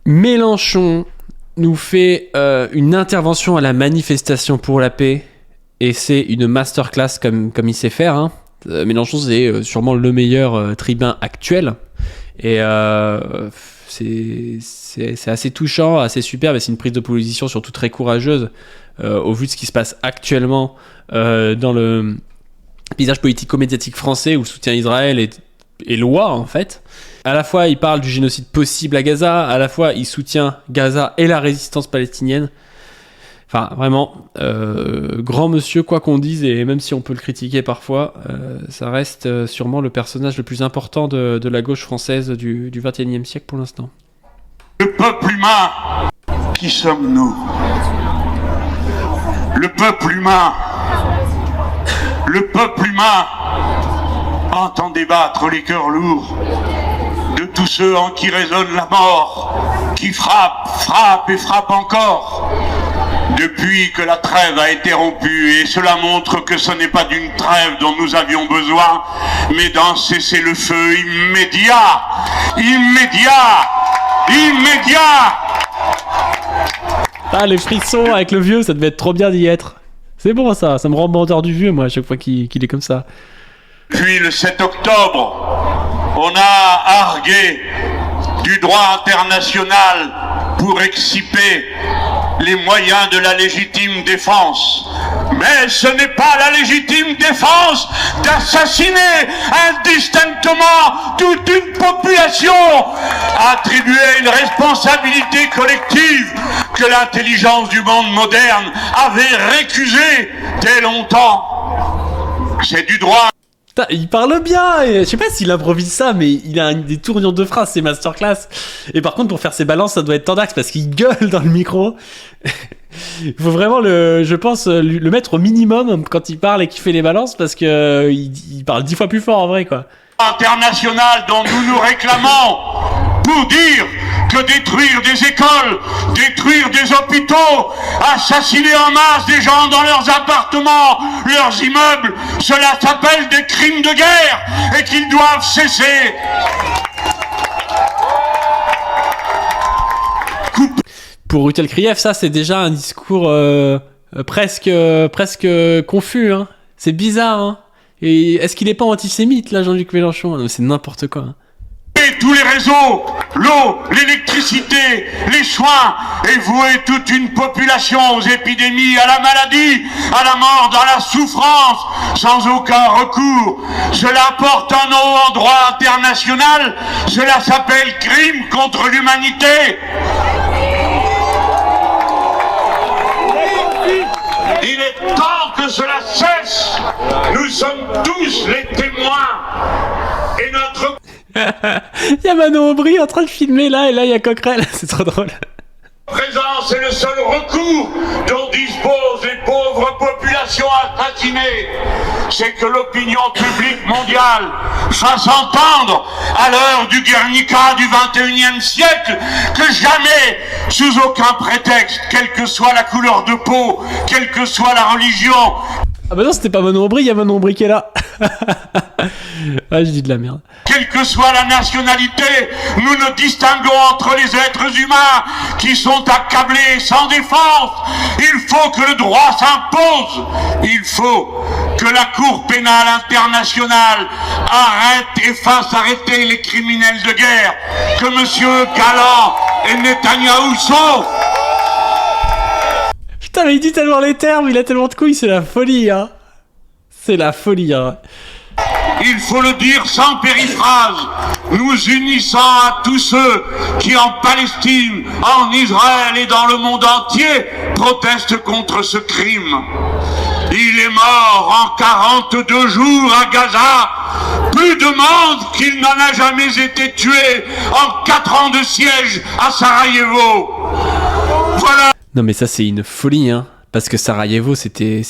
Mélenchon nous fait une intervention à la manifestation pour la paix et c'est une masterclass comme il sait faire. Hein. Mélenchon, c'est sûrement le meilleur tribun actuel et c'est assez touchant, assez superbe et c'est une prise de position surtout très courageuse au vu de ce qui se passe actuellement dans le paysage politico-médiatique français où le soutien à Israël est loi en fait. À la fois il parle du génocide possible à Gaza, à la fois il soutient Gaza et la résistance palestinienne. Enfin vraiment, grand monsieur quoi qu'on dise et même si on peut le critiquer parfois, ça reste sûrement le personnage le plus important de la gauche française du XXIe siècle pour l'instant. Le peuple humain, qui sommes-nous ? Le peuple humain entend débattre les cœurs lourds de tous ceux en qui résonne la mort, qui frappe et frappe encore. Depuis que la trêve a été rompue, et cela montre que ce n'est pas d'une trêve dont nous avions besoin, mais d'un cessez-le-feu immédiat. Ah, les frissons avec le vieux, ça devait être trop bien d'y être. C'est bon ça me rend bandeur du vieux moi à chaque fois qu'il est comme ça. Puis le 7 octobre, on a argué du droit international pour exciper les moyens de la légitime défense. Mais ce n'est pas la légitime défense d'assassiner indistinctement toute une population, attribuer une responsabilité collective que l'intelligence du monde moderne avait récusée dès longtemps. C'est du droit. Il parle bien, et je sais pas s'il improvise ça, mais il a des tournures de phrases, c'est masterclass. Et par contre, pour faire ses balances, ça doit être tendax parce qu'il gueule dans le micro. Il faut vraiment je pense, le mettre au minimum quand il parle et qu'il fait les balances parce que il parle 10 fois plus fort en vrai, quoi. International dont nous nous réclamons pour dire que détruire des écoles, détruire des hôpitaux, assassiner en masse des gens dans leurs appartements, leurs immeubles, cela s'appelle des crimes de guerre et qu'ils doivent cesser. Pour Rutel Krief, ça c'est déjà un discours presque confus, hein. C'est bizarre, hein. Et est-ce qu'il est pas antisémite là, Jean-Luc Mélenchon ? Non, c'est n'importe quoi. Hein. Et tous les réseaux, l'eau, l'électricité, les soins, et vouer toute une population aux épidémies, à la maladie, à la mort, dans la souffrance, sans aucun recours. Cela porte un nom en droit international, cela s'appelle crime contre l'humanité. Il est temps que cela cesse. Nous sommes tous les témoins. Et notre... Il y a Manon Aubry en train de filmer là, et là il y a Coquerel. C'est trop drôle. Présence est le seul recours dont disposent les pauvres populations assassinées. C'est que l'opinion publique mondiale fasse entendre, à l'heure du Guernica du XXIe siècle, que jamais, sous aucun prétexte, quelle que soit la couleur de peau, quelle que soit la religion... Ah bah non, c'était pas Manon Aubry, il y a Manon Aubry qui est là. Ah, je dis de la merde. Quelle que soit la nationalité, nous ne distinguons entre les êtres humains qui sont accablés sans défense. Il faut que le droit s'impose. Il faut que la Cour pénale internationale arrête et fasse arrêter les criminels de guerre que M. Galland et Netanyahou sont. Putain, mais il dit tellement les termes, il a tellement de couilles, c'est la folie, hein. C'est la folie, hein. Il faut le dire sans périphrase, nous unissant à tous ceux qui en Palestine, en Israël et dans le monde entier protestent contre ce crime. Il est mort en 42 jours à Gaza, plus de monde qu'il n'en a jamais été tué en 4 ans de siège à Sarajevo. Voilà. Non mais ça c'est une folie, hein, parce que Sarajevo c'était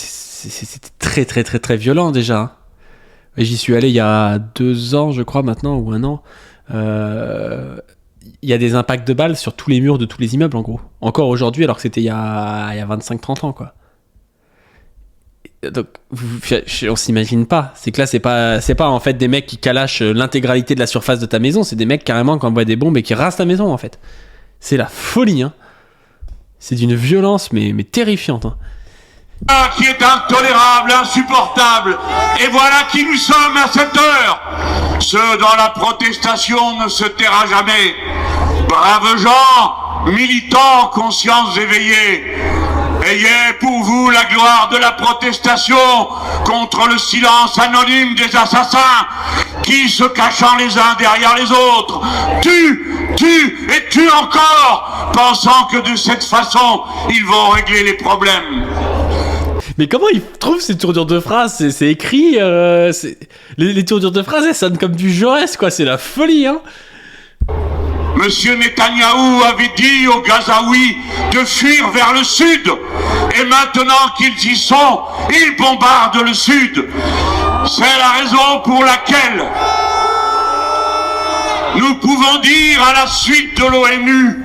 très très très très violent déjà. Hein. J'y suis allé il y a 2 ans, je crois, maintenant, ou 1 an. Il y a des impacts de balles sur tous les murs de tous les immeubles, en gros. Encore aujourd'hui, alors que c'était il y a 25-30 ans, quoi. Donc, on s'imagine pas. C'est que là, c'est pas en fait des mecs qui calachent l'intégralité de la surface de ta maison. C'est des mecs carrément qui envoient des bombes et qui rasent ta maison, en fait. C'est la folie, hein. C'est d'une violence, mais terrifiante, hein. Qui est intolérable, insupportable. Et voilà qui nous sommes à cette heure. Ceux dont la protestation ne se taira jamais. Braves gens, militants, consciences éveillées. Ayez pour vous la gloire de la protestation contre le silence anonyme des assassins qui, se cachant les uns derrière les autres, tuent et tuent encore, pensant que de cette façon, ils vont régler les problèmes. Mais comment il trouve ces tournures de phrases? C'est écrit... Les tournures de phrases, elles sonnent comme du Jaurès, quoi. C'est la folie, hein. Monsieur Netanyahou avait dit aux Gazaouis de fuir vers le sud. Et maintenant qu'ils y sont, ils bombardent le sud. C'est la raison pour laquelle nous pouvons dire à la suite de l'ONU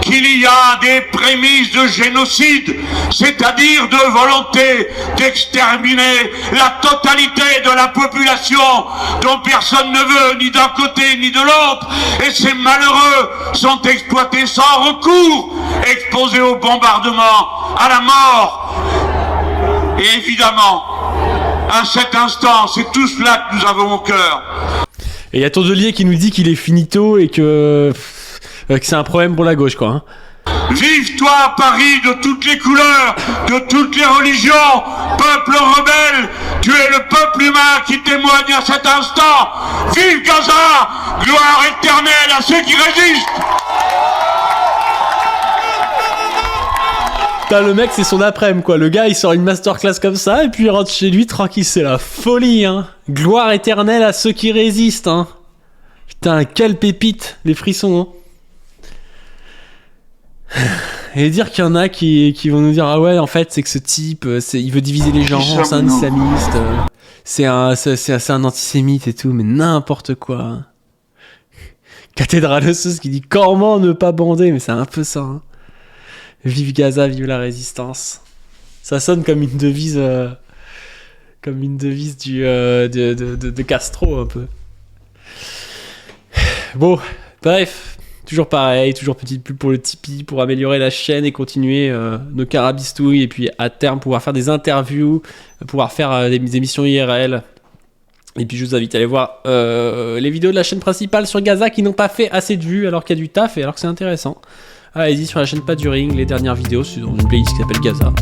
qu'il y a des prémices de génocide, c'est-à-dire de volonté d'exterminer la totalité de la population dont personne ne veut, ni d'un côté ni de l'autre, et ces malheureux sont exploités sans recours, exposés au bombardement, à la mort. Et évidemment, à cet instant, c'est tout cela que nous avons au cœur. Et il y a Tondelier qui nous dit qu'il est finito et que c'est un problème pour la gauche, quoi, hein. Vive toi, Paris, de toutes les couleurs, de toutes les religions, peuple rebelle, tu es le peuple humain qui témoigne à cet instant. Vive Gaza, gloire éternelle à ceux qui résistent. Putain, le mec, c'est son après-midi, quoi. Le gars, il sort une masterclass comme ça, et puis il rentre chez lui tranquille. C'est la folie, hein. Gloire éternelle à ceux qui résistent, hein. Putain, quelle pépite, les frissons, hein. Et dire qu'il y en a qui vont nous dire, ah ouais, en fait, c'est que ce type, il veut diviser les gens, c'est un islamiste, c'est un antisémite et tout, mais n'importe quoi. Cathédraleuse qui dit comment ne pas bander, mais c'est un peu ça, hein. Vive Gaza, vive la résistance. Ça sonne comme une devise, de Castro, un peu. Bon, bref. Toujours pareil, toujours petite pub pour le Tipeee, pour améliorer la chaîne et continuer nos carabistouilles, et puis à terme pouvoir faire des interviews, pouvoir faire des émissions IRL. Et puis je vous invite à aller voir les vidéos de la chaîne principale sur Gaza qui n'ont pas fait assez de vues alors qu'il y a du taf et alors que c'est intéressant. Allez-y sur la chaîne Pas du Ring, les dernières vidéos, c'est dans une playlist qui s'appelle Gaza.